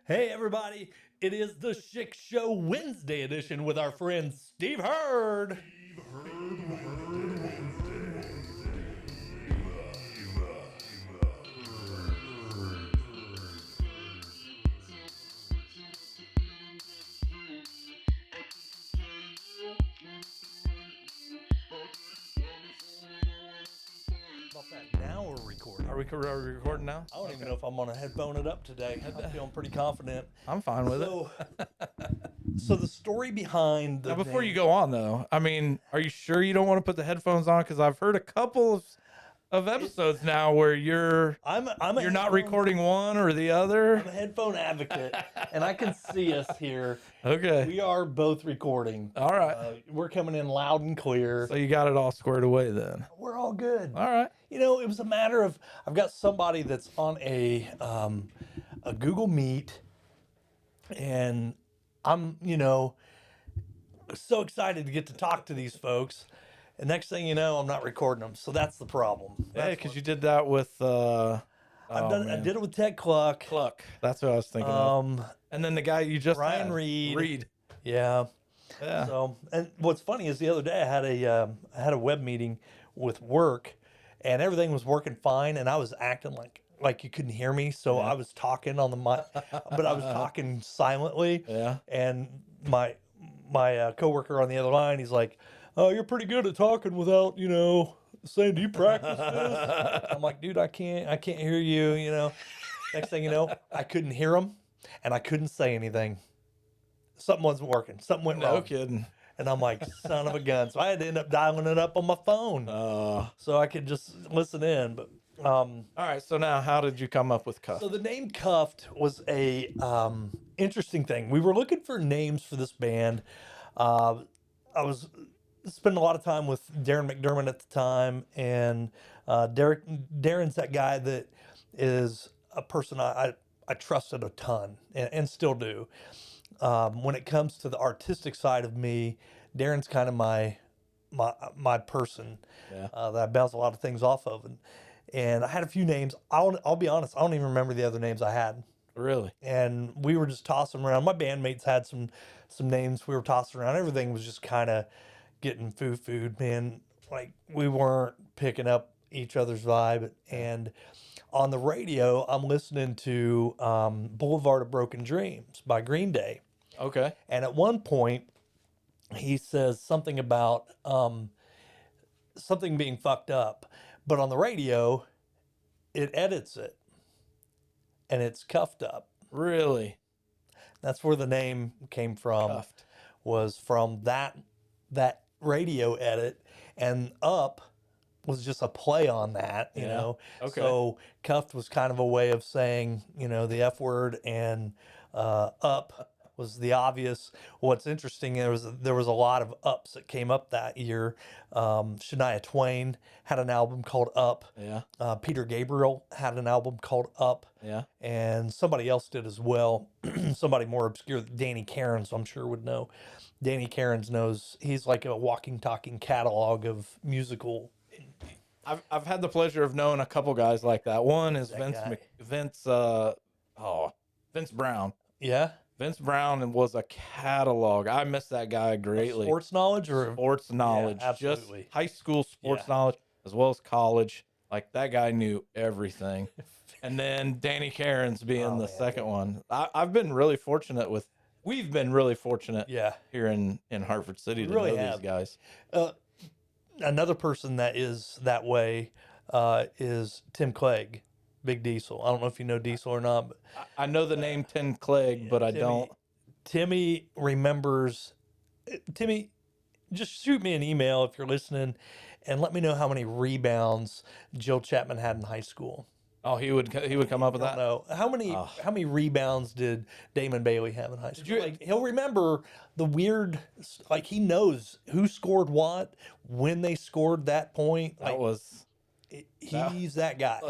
Hey, everybody. It is the Schick Show Wednesday edition with our friend Steve Hurd. Now we're recording. Are we recording now? I don't even know if I'm going to headphone it up today. I'm feeling pretty confident. I'm fine with it. So the story behind the Now, before you go on, though, I mean, are you sure you don't want to put the headphones on? Because I've heard a couple of episodes now where you're not recording one or the other. I'm a headphone advocate, and I can see us here. Okay. We are both recording. All right. We're coming in loud and clear. So you got it all squared away then. We're all good. All right. You know, it was a matter of I've got somebody that's on a Google Meet, and I'm so excited to get to talk to these folks. And next thing you know, I'm not recording them, so that's the problem. Yeah, because you did that with. I did it with Ted Cluck. That's what I was thinking of. And then the guy you just Ryan had, Reed. Yeah. So, and what's funny is the other day I had a web meeting with work, and everything was working fine, and I was acting like you couldn't hear me, so I was talking on the mic, but I was talking silently. Yeah. And my coworker on the other line, he's like, "Oh, you're pretty good at talking without saying, do you practice this?" I'm like, "Dude, I can't hear you." Next thing you know, I couldn't hear him, and I couldn't say anything. Something wasn't working. Something went wrong. No kidding. And I'm like, son of a gun. So I had to end up dialing it up on my phone so I could just listen in. But all right. So now, how did you come up with Cuffed? so the name Cuffed was a interesting thing. We were looking for names for this band. I was spending a lot of time with Darren McDermott at the time, and Darren's that guy that is a person I trusted a ton and still do. When it comes to the artistic side of me, Darren's kind of my person that I bounce a lot of things off of, and I had a few names. I'll be honest, I don't even remember the other names I had. Really? And we were just tossing around. My bandmates had some names we were tossing around. Everything was just kind of getting food, man. Like we weren't picking up each other's vibe. And on the radio, I'm listening to Boulevard of Broken Dreams by Green Day. Okay. And at one point, he says something about something being fucked up. But on the radio, it edits it. And it's Cuffed Up. Really? That's where the name came from. Cuffed. Was from that radio edit. And Up was just a play on that, you know. Okay. So Cuffed was kind of a way of saying, the F word, and Up was the obvious. What's interesting, there was a lot of ups that came up that year. Shania Twain had an album called Up. Yeah. Peter Gabriel had an album called Up. Yeah. And somebody else did as well. Somebody more obscure, Danny Cairns, I'm sure would know. Danny Cairns knows. He's like a walking, talking catalog of musical. I've had the pleasure of knowing a couple guys like that. One is Vince Brown. Yeah. Vince Brown was a catalog. I miss that guy greatly. Sports knowledge or Sports knowledge. Yeah, absolutely. Just high school sports knowledge as well as college. Like that guy knew everything. And then Danny Cairns being the second one. We've been really fortunate here in Hartford City to know these guys. Another person that is that way is Tim Clegg, Big Diesel. I don't know if you know Diesel or not. But I know the name Tim Clegg, but I don't. Timmy remembers. Timmy, just shoot me an email if you're listening and let me know how many rebounds Jill Chapman had in high school. Oh, he would come up with that? No. How many rebounds did Damon Bailey have in high school? He'll remember the weird, he knows who scored what, when they scored that point. He's that guy.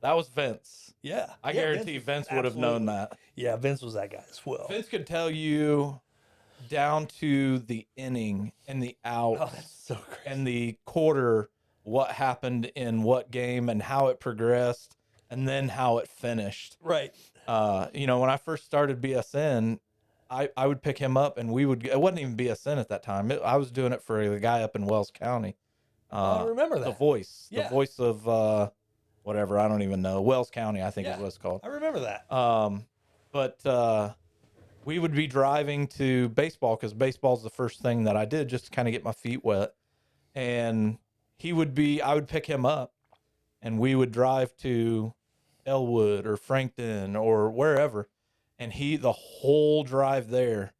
That was Vince. Yeah. I guarantee Vince would have known that. Yeah, Vince was that guy as well. Vince could tell you down to the inning and the out. Oh, that's so great. And the quarter, what happened in what game and how it progressed, and then how it finished. Right. When I first started BSN, I would pick him up and it wasn't even BSN at that time. I was doing it for the guy up in Wells County. I remember that. The voice of whatever, I don't even know. Wells County, I think is what it's called. I remember that. But we would be driving to baseball because baseball's the first thing that I did just to kind of get my feet wet. And I would pick him up and we would drive to Elwood or Frankton or wherever. And the whole drive there,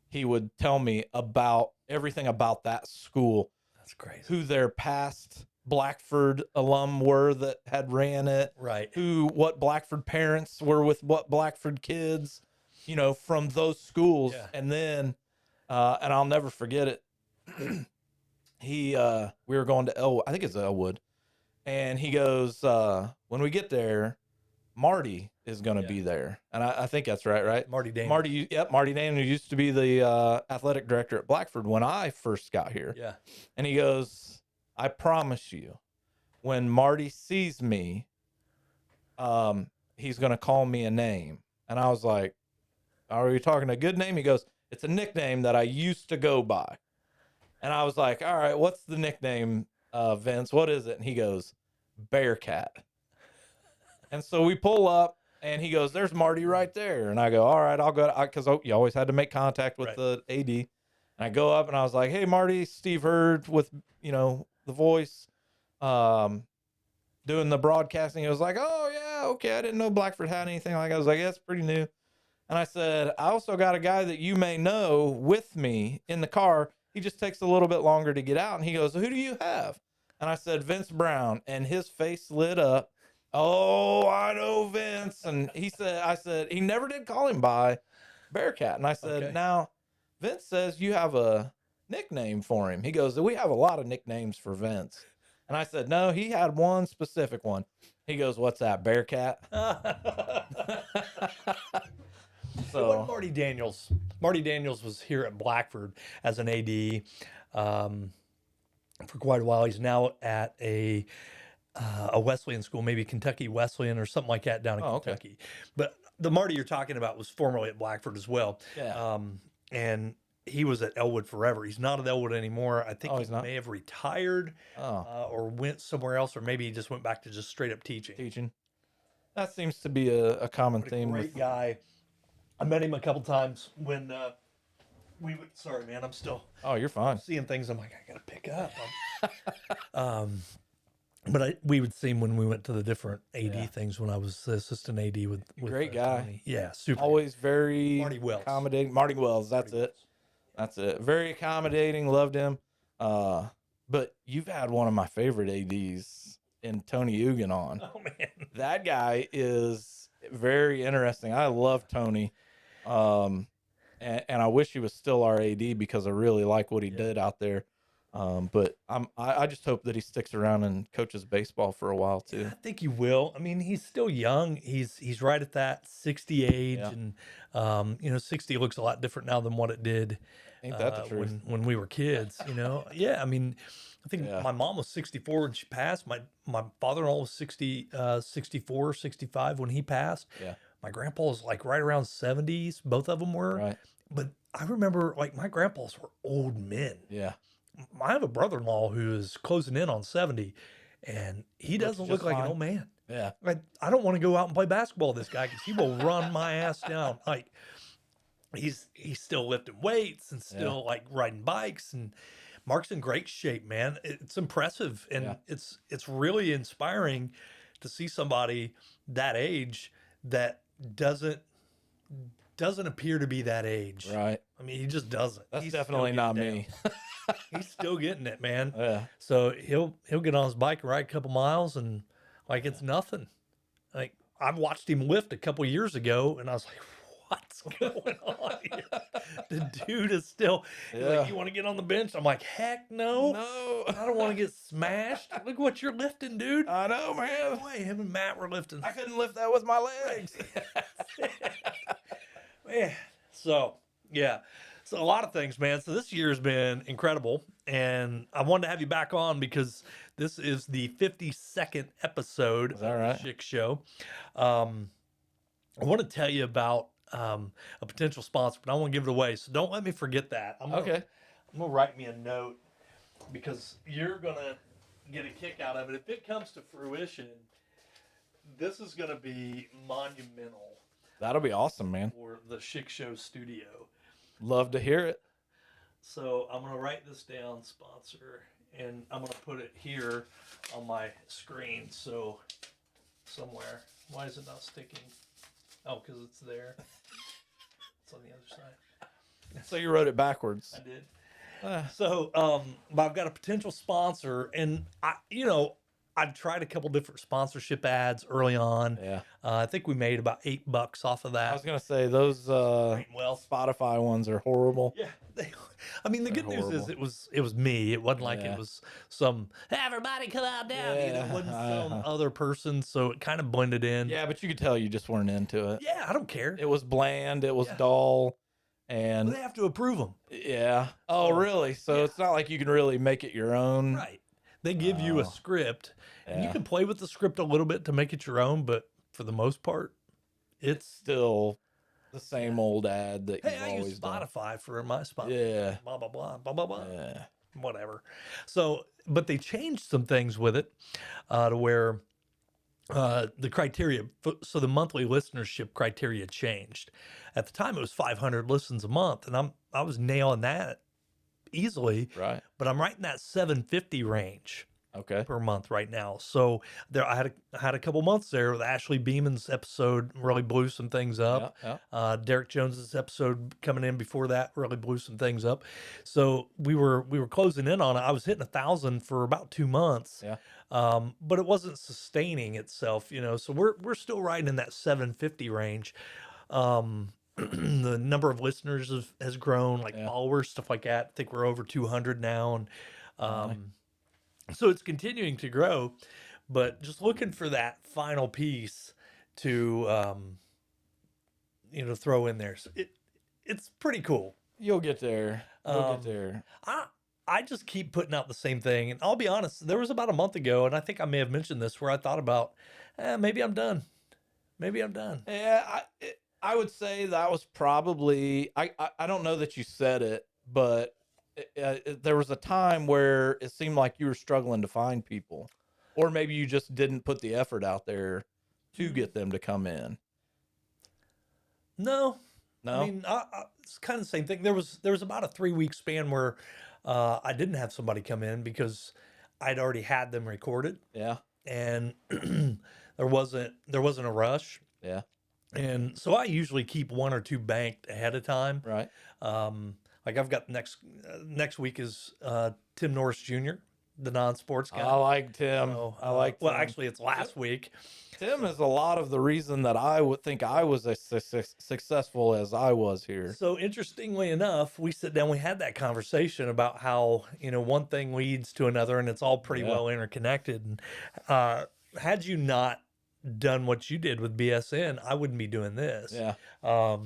he would tell me about everything about that school. That's crazy. Who their past Blackford alum were that had ran it. Right. What Blackford parents were with what Blackford kids, from those schools. Yeah. And then, and I'll never forget it. We were going to Elwood, I think it's Elwood. And he goes, when we get there, Marty is going to be there. And I think that's right? Marty Daniels. Marty Daniels used to be the athletic director at Blackford when I first got here. Yeah. And he goes, I promise you, when Marty sees me, he's going to call me a name. And I was like, are you talking a good name? He goes, it's a nickname that I used to go by. And I was like, all right, what's the nickname, Vince? What is it? And he goes, Bearcat. And so we pull up, and he goes, there's Marty right there. And I go, all right, I'll go. Because you always had to make contact with the AD. And I go up, and I was like, hey, Marty, Steve Hurd with, the voice, doing the broadcasting. He was like, oh, yeah, okay. I didn't know Blackford had anything like that. I was like, yeah, it's pretty new. And I said, I also got a guy that you may know with me in the car. He just takes a little bit longer to get out. And he goes, who do you have? And I said, Vince Brown. And his face lit up. Oh, I know Vince. And I said, he never did call him by Bearcat. And I said, now, Vince says you have a nickname for him. He goes, we have a lot of nicknames for Vince. And I said, no, he had one specific one. He goes, what's that, Bearcat? So what Marty Daniels? Marty Daniels was here at Blackford as an AD for quite a while. He's now at a Wesleyan school, maybe Kentucky Wesleyan or something like that down in Kentucky. But the Marty you're talking about was formerly at Blackford as well. Yeah. And he was at Elwood forever. He's not at Elwood anymore. I think he not? may have retired or went somewhere else, or maybe he just went back to just straight up teaching. That seems to be a common theme. Great guy. I met him a couple times when we would. Sorry, man, I'm still. Oh, you're fine. Seeing things, I'm like, I gotta pick up. But we would see him when we went to the different AD things when I was the assistant AD with great guy. Tony. Yeah, super. Always very Marty Wells. Accommodating. Marty Wells, that's it. That's it. Very accommodating. Loved him. But you've had one of my favorite ADs in Tony Ugan on. Oh man, that guy is very interesting. I love Tony. And I wish he was still our AD because I really like what he did out there. But I just hope that he sticks around and coaches baseball for a while too. Yeah, I think he will. I mean, he's still young. He's right at that 60 age, and 60 looks a lot different now than what it did. Ain't that the truth? When we were kids, Yeah, I mean, I think my mom was 64 when she passed. My father-in-law was 64, 65 when he passed. Yeah. My grandpa was like right around 70s. Both of them were. Right. But I remember like my grandpas were old men. Yeah. I have a brother-in-law who is closing in on 70, and he doesn't look like an old man. Yeah. I don't want to go out and play basketball with this guy because he will run my ass down. Like he's still lifting weights and still like riding bikes, and Mark's in great shape, man. It's impressive, and it's really inspiring to see somebody that age that doesn't appear to be that age. Right. I mean, he just doesn't. That's definitely not me. He's still getting it, man. Yeah. So he'll get on his bike and ride a couple miles, and like it's nothing. Like I've watched him lift a couple years ago, and I was like, what's going on here? The dude is still like, you want to get on the bench? I'm like, heck no. No. I don't want to get smashed. Look what you're lifting, dude. I know, man. No way. Him and Matt were lifting. I couldn't lift that with my legs. Man. So, yeah. So a lot of things, man. So this year's been incredible, and I wanted to have you back on because this is the 52nd episode of the Schick Show. I want to tell you about a potential sponsor, but I won't give it away. So don't let me forget that. Okay. I'm gonna write me a note because you're gonna get a kick out of it if it comes to fruition. This is gonna be monumental That'll be awesome, man. for the Chic Show studio. Love to hear it. So I'm gonna write this down, sponsor, and I'm gonna put it here on my screen. So somewhere. Why is it not sticking? Oh, because it's there. It's on the other side. So you wrote it backwards. I did. Uh, So, but I've got a potential sponsor, and I'd tried a couple different sponsorship ads early on. yeah. I think we made about $8 off of I that. was gonna say those Well, Spotify ones are horrible. yeah. I mean, the They're good news is horrible. it was me. It wasn't like Yeah. it was some everybody come out now. It Yeah, wasn't some uh-huh. other person, so it kind of blended in. Yeah, but you could tell you just weren't into it. Yeah, I don't care. It was bland. It was Yeah. dull, But and they have to approve them. yeah. Oh, So, really? So yeah. it's not like you can really make it your own. Right. They give you a Oh, script, and you yeah. can play with the script a little bit to make it your own, but for the most part, It's still the same old ad that hey, you've I use always done. Spotify for my spot. Yeah. Blah blah blah blah blah blah. Yeah. Whatever. So, but they changed some things with it to where the criteria. So the monthly listenership criteria changed. At the time, it was 500 listens a month, and I was nailing that easily. Right. But I'm right in that 750 range Okay. per month right now. So there, I had a couple months there with Ashley Beeman's episode really blew some things up. Yeah. Yeah. Derek Jones's episode coming in before that really blew some things up. So we were closing in on it. I was hitting 1,000 for about 2 months. Yeah. But it wasn't sustaining itself, So we're still right in that 750 range. The number of listeners has grown, like Yeah. followers, stuff like that. I think we're over 200 now, and Nice. so it's continuing to grow. But just looking for that final piece to throw in there. So it's pretty cool. You'll get there. You'll Um, get there. I just keep putting out the same thing, and I'll be honest. There was about a month ago, and I think I may have mentioned this, where I thought about, maybe I'm done. Maybe I'm done. Yeah. I would say that was probably. I don't know that you said it, but there was a time where it seemed like you were struggling to find people, or maybe you just didn't put the effort out there to get them to come in. No, No. I mean, it's kind of the same thing. There was about a 3 week span where I didn't have somebody come in because I'd already had them recorded, Yeah. and there wasn't a rush. Yeah. And so I usually keep one or two banked ahead of time. Right. Like I've got next week is Tim Norris Jr., the non-sports guy. I like Tim. So, I like. well, Tim. actually, it's last week. Tim is a lot of the reason that I would think I was as successful as I was here. So interestingly enough, we sit down, we had that conversation about how, one thing leads to another and it's all pretty Yeah. well interconnected. And had you not done what you did with BSN, I wouldn't be doing this. Yeah.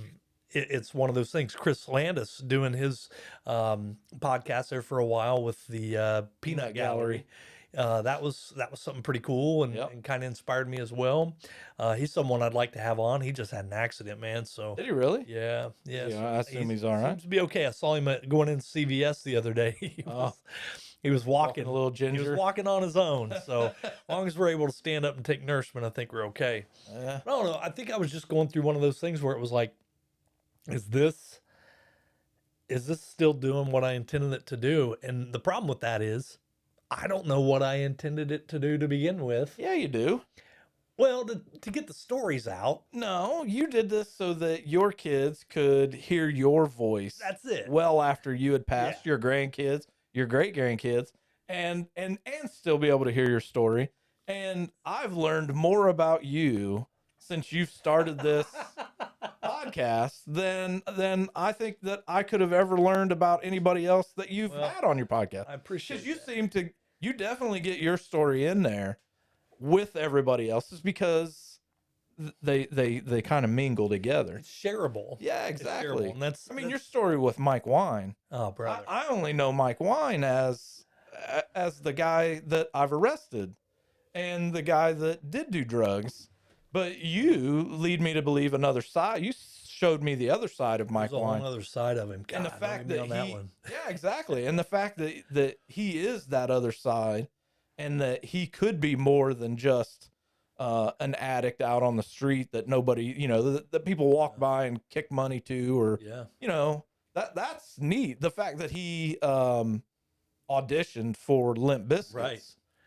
It's one of those things. Chris Landis doing his podcast there for a while with the Peanut Gallery. That was something pretty cool and, Yep. and kind of inspired me as well. He's someone I'd like to have on. He just had an accident, man. So Did he really? yeah. Yeah, I assume he's all right. Seems to be okay. I saw him going into CVS the other day. He was walking A little He ginger. was walking on his own. So as long as we're able to stand up and take nourishment, I think we're okay. Yeah. I don't know. I think I was just going through one of those things where it was like, is this still doing what I intended it to do? And the problem with that is I don't know what I intended it to do to begin with. Yeah, you do. Well, to get the stories out. No, you did this so that your kids could hear your voice. That's it. Well after you had passed Yeah. your grandkids, your great grandkids, and still be able to hear your story. And I've learned more about you since you've started this podcast than I think that I could have ever learned about anybody else that you've Well, had on your podcast. I appreciate Because you definitely get your story in there with everybody else's because they kind of mingle together. It's shareable. Yeah, It's exactly. shareable. And that's, I mean, your story with Mike Wine. oh, brother. I only know Mike Wine as the guy that I've arrested and the guy that did do drugs. But you lead me to believe another side. You showed me the other side of There's Mike a whole Wine. other side of him. God, And the don't fact get me that on that one. yeah, exactly. And the fact that he is that other side, and that he could be more than just an addict out on the street that nobody, that people walk by and kick money to, or, Yeah. that's neat. The fact that he auditioned for Limp Bizkit. Right.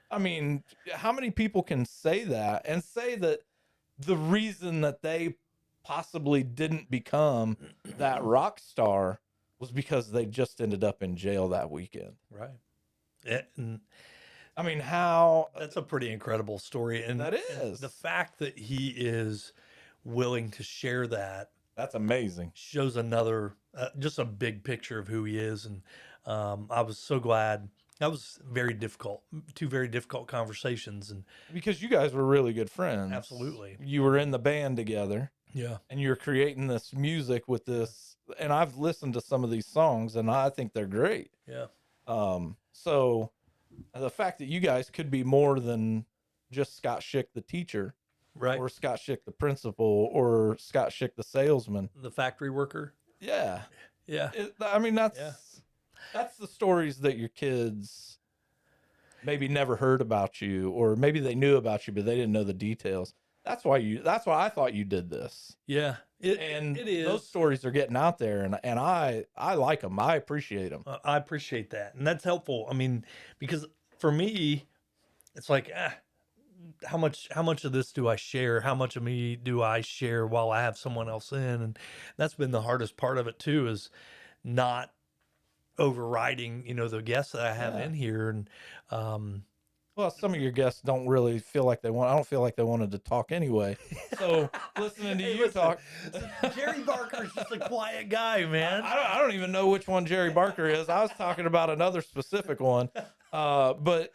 I mean, how many people can say that and say that the reason that they possibly didn't become that rock star was because they just ended up in jail that weekend? Right. And I mean, how that's a pretty incredible story. And that and is. the fact that he is willing to share that That's amazing. shows another, just a big picture of who he is. And I was so glad. That was very difficult, two very difficult conversations. And Because you guys were really good friends. absolutely. You were in the band together, Yeah. and you're creating this music with this. And I've listened to some of these songs, and I think they're great. Yeah. So the fact that you guys could be more than just Scott Schick, the teacher, Right. or Scott Schick, the principal, or Scott Schick, the salesman. The factory worker. Yeah. Yeah. I mean, that's Yeah. that's the stories that your kids maybe never heard about you, or maybe they knew about you, but they didn't know the details. That's why I thought you did this. Yeah. And it is. those stories are getting out there, and I like them. I appreciate them. I appreciate that. And that's helpful. I mean, because for me, it's like, how much of this do I share? How much of me do I share while I have someone else in? And that's been the hardest part of it too, is not overriding, the guests that I have Yeah. in here. And Well, some of your guests don't really feel like they want. I don't feel like they wanted to talk anyway. So listening to Hey, you listen, talk, Jerry Barker's just a quiet guy, man. I don't even know which one Jerry Barker is. I was talking about another specific one, but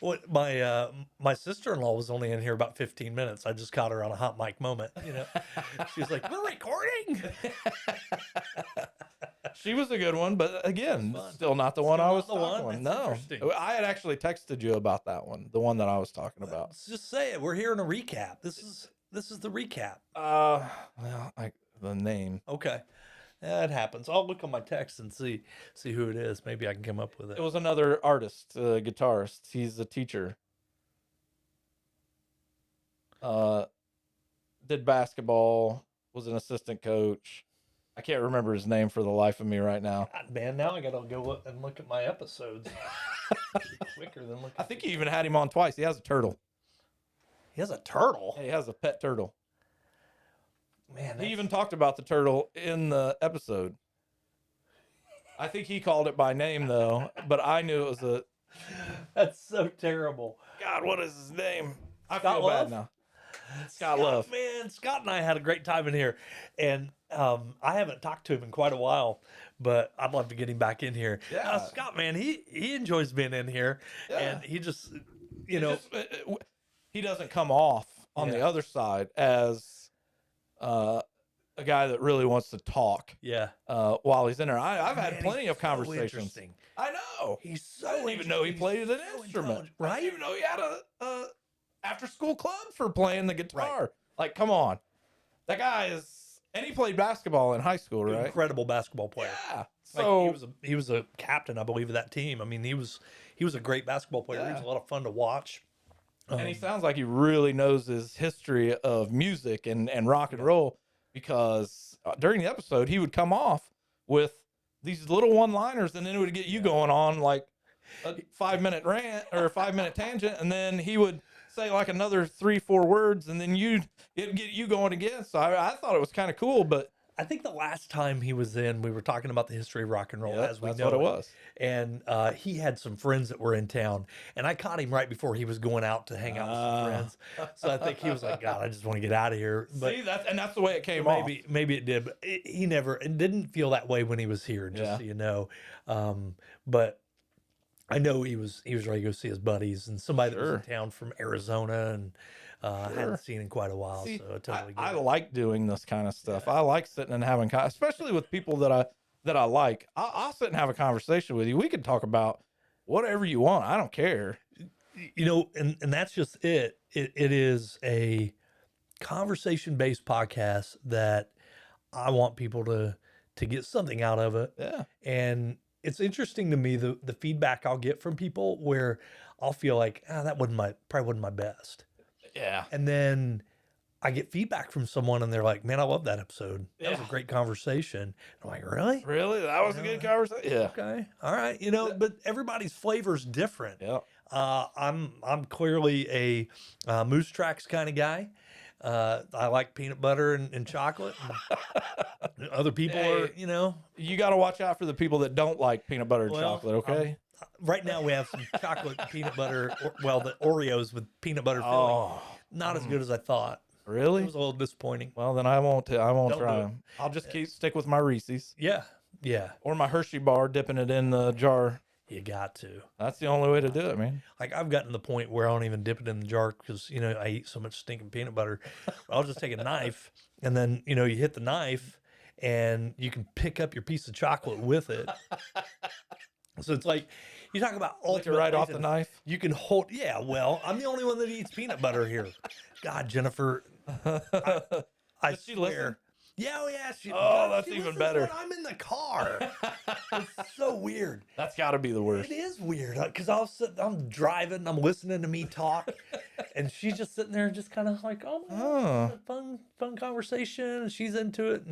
What my sister-in-law was only in here about 15 minutes. I just caught her on a hot mic moment. She was like, "We're recording." she was a good one, but again, Fun. still not the one I Still was not the talking one? about. That's No, interesting. I had actually texted you about that one, the one that I was talking about. Let's just say it. We're hearing a recap. This is the recap. Well, the name. Okay. Yeah, it happens. I'll look on my text and see who it is. Maybe I can come up with It it. was another artist, guitarist. He's a teacher. Did basketball, was an assistant coach. I can't remember his name for the life of me right now. God, man, now I gotta go and look at my episodes quicker than looking. I think he even had him on twice. He has a turtle. He has a turtle. He has a pet turtle. Man, He even talked about the turtle in the episode. I think he called it by name though, but I knew it was that's so terrible. God, what is his name? I Scott feel Love? bad now. Scott Love. Man, Scott and I had a great time in here, and I haven't talked to him in quite a while, but I'd love to get him back in here. Yeah. Scott, man, he enjoys being in here, Yeah. and he just, He doesn't come off on the Yeah. other side as a guy that really wants to talk yeah. while he's in there. I've had Man, plenty he's of conversations. So interesting. I know. He's so I didn't even know he interesting. played an He's so instrument. intelligent, I right? didn't even know he had a after school club for playing the guitar. Like, come on, that guy is, and he played basketball in high school, right? Incredible basketball player. Yeah. Like, So he was a captain, I believe, of that team. I mean, he was a great basketball player. He Yeah. was a lot of fun to watch. and he sounds like he really knows his history of music and rock and roll, because during the episode he would come off with these little one-liners, and then it would get you going on like a 5-minute rant or a 5-minute tangent, and then he would say like another 3-4 words, and then it'd get you going again. So I thought it was kind of cool, but I think the last time he was in, we were talking about the history of rock and roll yeah, as we that's know what it was. And he had some friends that were in town, and I caught him right before he was going out to hang out with some friends. So I think he was like, "God, I just want to get out of here." But See, that's the way it came off. maybe it did, but it didn't feel that way when he was here. Just so you know, but I know he was ready to go see his buddies and somebody that was in town from Arizona and hadn't seen in quite a while. See, So I totally get I it. like doing this kind of stuff. I like sitting and having, especially with people that I like. I'll sit and have a conversation with you. We can talk about whatever you want. I don't care. And that's just it. It is a conversation-based podcasts that I want people to get something out of it. Yeah. And it's interesting to me the feedback I'll get from people where I'll feel like, that probably wasn't my best. Yeah. And then I get feedback from someone and they're like, man, I love that episode. That was a Yeah. great conversation. I'm like, really? Really? That was You a know, good conversation. Yeah. Okay. All right. But everybody's flavor's different. Yeah. I'm clearly a Moose Tracks kind of guy. I like peanut butter and chocolate. And other people are, You got to watch out for the people that don't like peanut butter and Well, chocolate, okay? right now we have some chocolate peanut butter, the Oreos with peanut butter filling. Oh, Not as good as I thought. It really? was a little disappointing. Well, then I won't Don't try do it. them. I'll just stick with my Reese's Yeah. Yeah. or my Hershey bar, dipping it in the jar. You got to. That's the only way to do it, man. Like I've gotten to the point where I don't even dip it in the jar because, I eat so much stinking peanut butter. I'll just take a knife and then, you hit the knife and you can pick up your piece of chocolate with it. So it's like, you talk about Lick it right off the knife. You can hold, yeah, well, I'm the only one that eats peanut butter here. God, Jennifer, I Does she swear. listen? Yeah, oh yeah. That's she even listens better. when I'm in the car. It's so weird. That's got to be the worst. It is weird because I'm driving, I'm listening to me talk, and she's just sitting there, just kind of like, oh my God, fun conversation, and she's into it,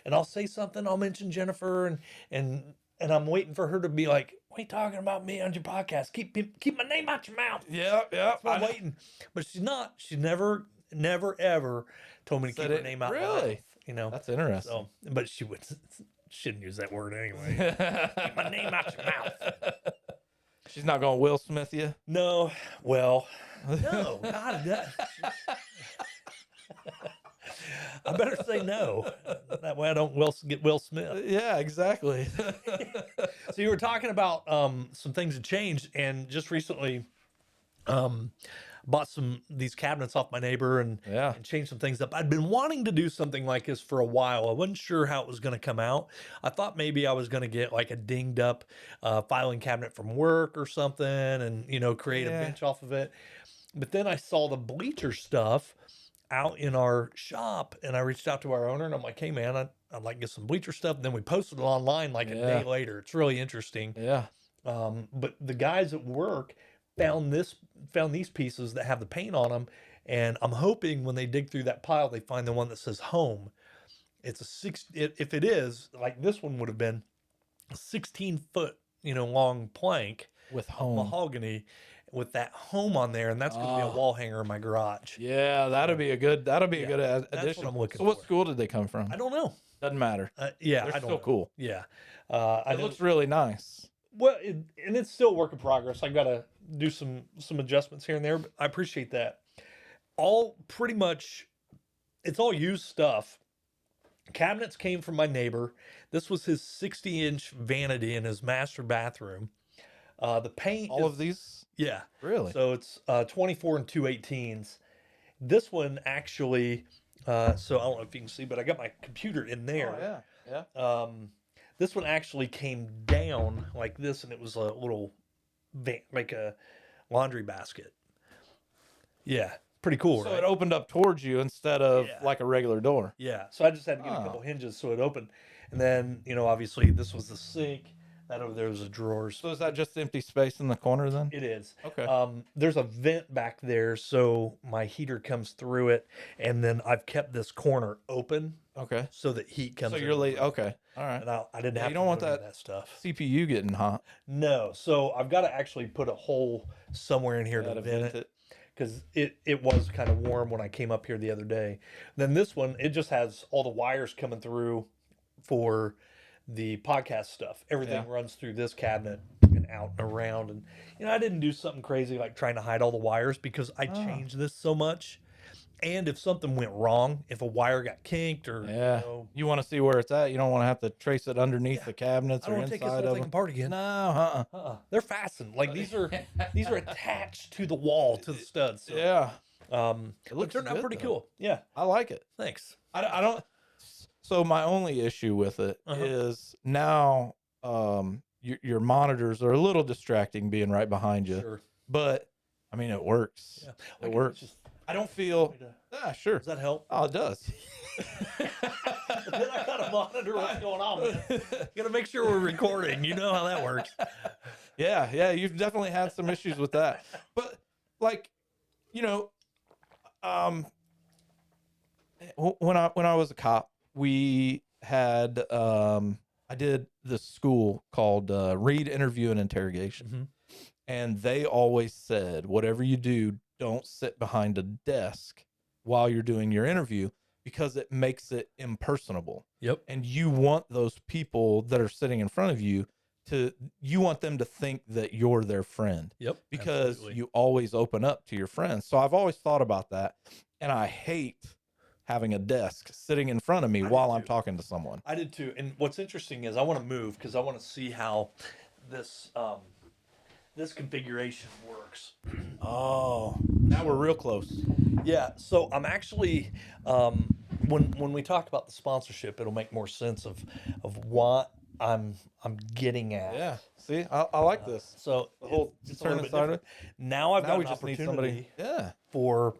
and I'll say something, I'll mention Jennifer, and I'm waiting for her to be like, "What are you talking about me on your podcast? Keep my name out your mouth." Yeah. That's what I'm waiting, but she's not. She's never ever told me to keep her name out. Really? My mouth, That's interesting. So, but she shouldn't use that word anyway. Keep my name out your mouth. She's not going to Will Smith you? No. Well, no. God, I better say no. That way I don't get Will Smith. Yeah, exactly. So you were talking about some things that changed, and just recently bought these cabinets off my neighbor and changed some things up. I'd been wanting to do something like this for a while. I wasn't sure how it was going to come out. I thought maybe I was going to get like a dinged up filing cabinet from work or something and, create a bench off of it. But then I saw the bleacher stuff out in our shop and I reached out to our owner and I'm like, hey man, I'd like to get some bleacher stuff. And then we posted it online like a day later. It's really interesting. Yeah. But the guys at work found these pieces that have the paint on them, and I'm hoping when they dig through that pile they find the one that says home. It's if it is, like this one would have been a 16-foot long plank with home mahogany with that home on there, and that's going to be a wall hanger in my garage. Yeah, that'll be a good addition. That's what I'm looking so what for. school did they come from? I don't know. Doesn't matter. Yeah, They're I don't still know. cool. Yeah. It looks really nice. Well, and it's still a work in progress. I've got to do some adjustments here and there, but I appreciate that. Pretty much, it's all used stuff. Cabinets came from my neighbor. This was his 60-inch vanity in his master bathroom. The paint. All of these? Yeah. Really? So it's 24 and 2/18s. This one actually, so I don't know if you can see, but I got my computer in there. Oh, yeah. This one actually came down like this, and it was a little like a laundry basket. Yeah, pretty cool, So right? it opened up towards you instead of like a regular door. Yeah, so I just had to get a couple hinges so it opened. And then, obviously this was the sink. That over there was a drawers. So is that just empty space in the corner then? It is. Okay. There's a vent back there, so my heater comes through it, and then I've kept this corner open. Okay. So that heat comes. So you're late. Okay. All right. And I didn't have. You don't want that stuff. CPU getting hot. No. So I've got to actually put a hole somewhere in here to vent it, because it was kind of warm when I came up here the other day. Then this one, it just has all the wires coming through for the podcast stuff. Everything runs through this cabinet and out and around. And I didn't do something crazy like trying to hide all the wires, because I changed this so much. And if something went wrong, if a wire got kinked or you want to see where it's at. You don't want to have to trace it underneath the cabinets or inside take this whole of thing them. apart again. No, They're fastened. Like these are attached to the wall, to the studs. So, it turned out pretty cool. Yeah, I like it. Thanks. I don't. So my only issue with it is now your monitors are a little distracting being right behind you. Sure. But I mean, it works. Yeah. It works. I don't feel. Sure. Does that help? Oh, it does. Then I gotta monitor what's going on, man. Gotta make sure we're recording. You know how that works. Yeah, you've definitely had some issues with that. But like, you know, when I was a cop, we had I did this school called Read, Interview, and Interrogation, Mm-hmm. and they always said, whatever you do, don't sit behind a desk while you're doing your interview because it makes it impersonable. Yep. And you want those people that are sitting in front of you you want them to think that you're their friend. Yep. Because Absolutely. you always open up to your friends. So I've always thought about that, and I hate having a desk sitting in front of me while I'm talking to someone. I did too. And what's interesting is I want to move because I want to see how this this configuration works. Oh, now we're real close. Yeah. So I'm actually when we talk about the sponsorship, it'll make more sense of what I'm getting at. Yeah. See, I like this. So The whole it's a turn little it bit different. Now I've Now got we an just need opportunity somebody. Yeah. for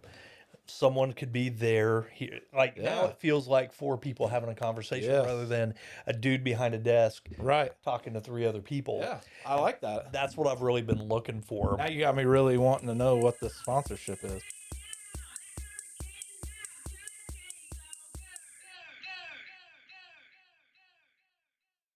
someone could be there here. Like now Yeah. it feels like four people having a conversation Yes. rather than a dude behind a desk Right. talking to three other people. Yeah. I like that. That's what I've really been looking for. Now you got me really wanting to know what the sponsorship is.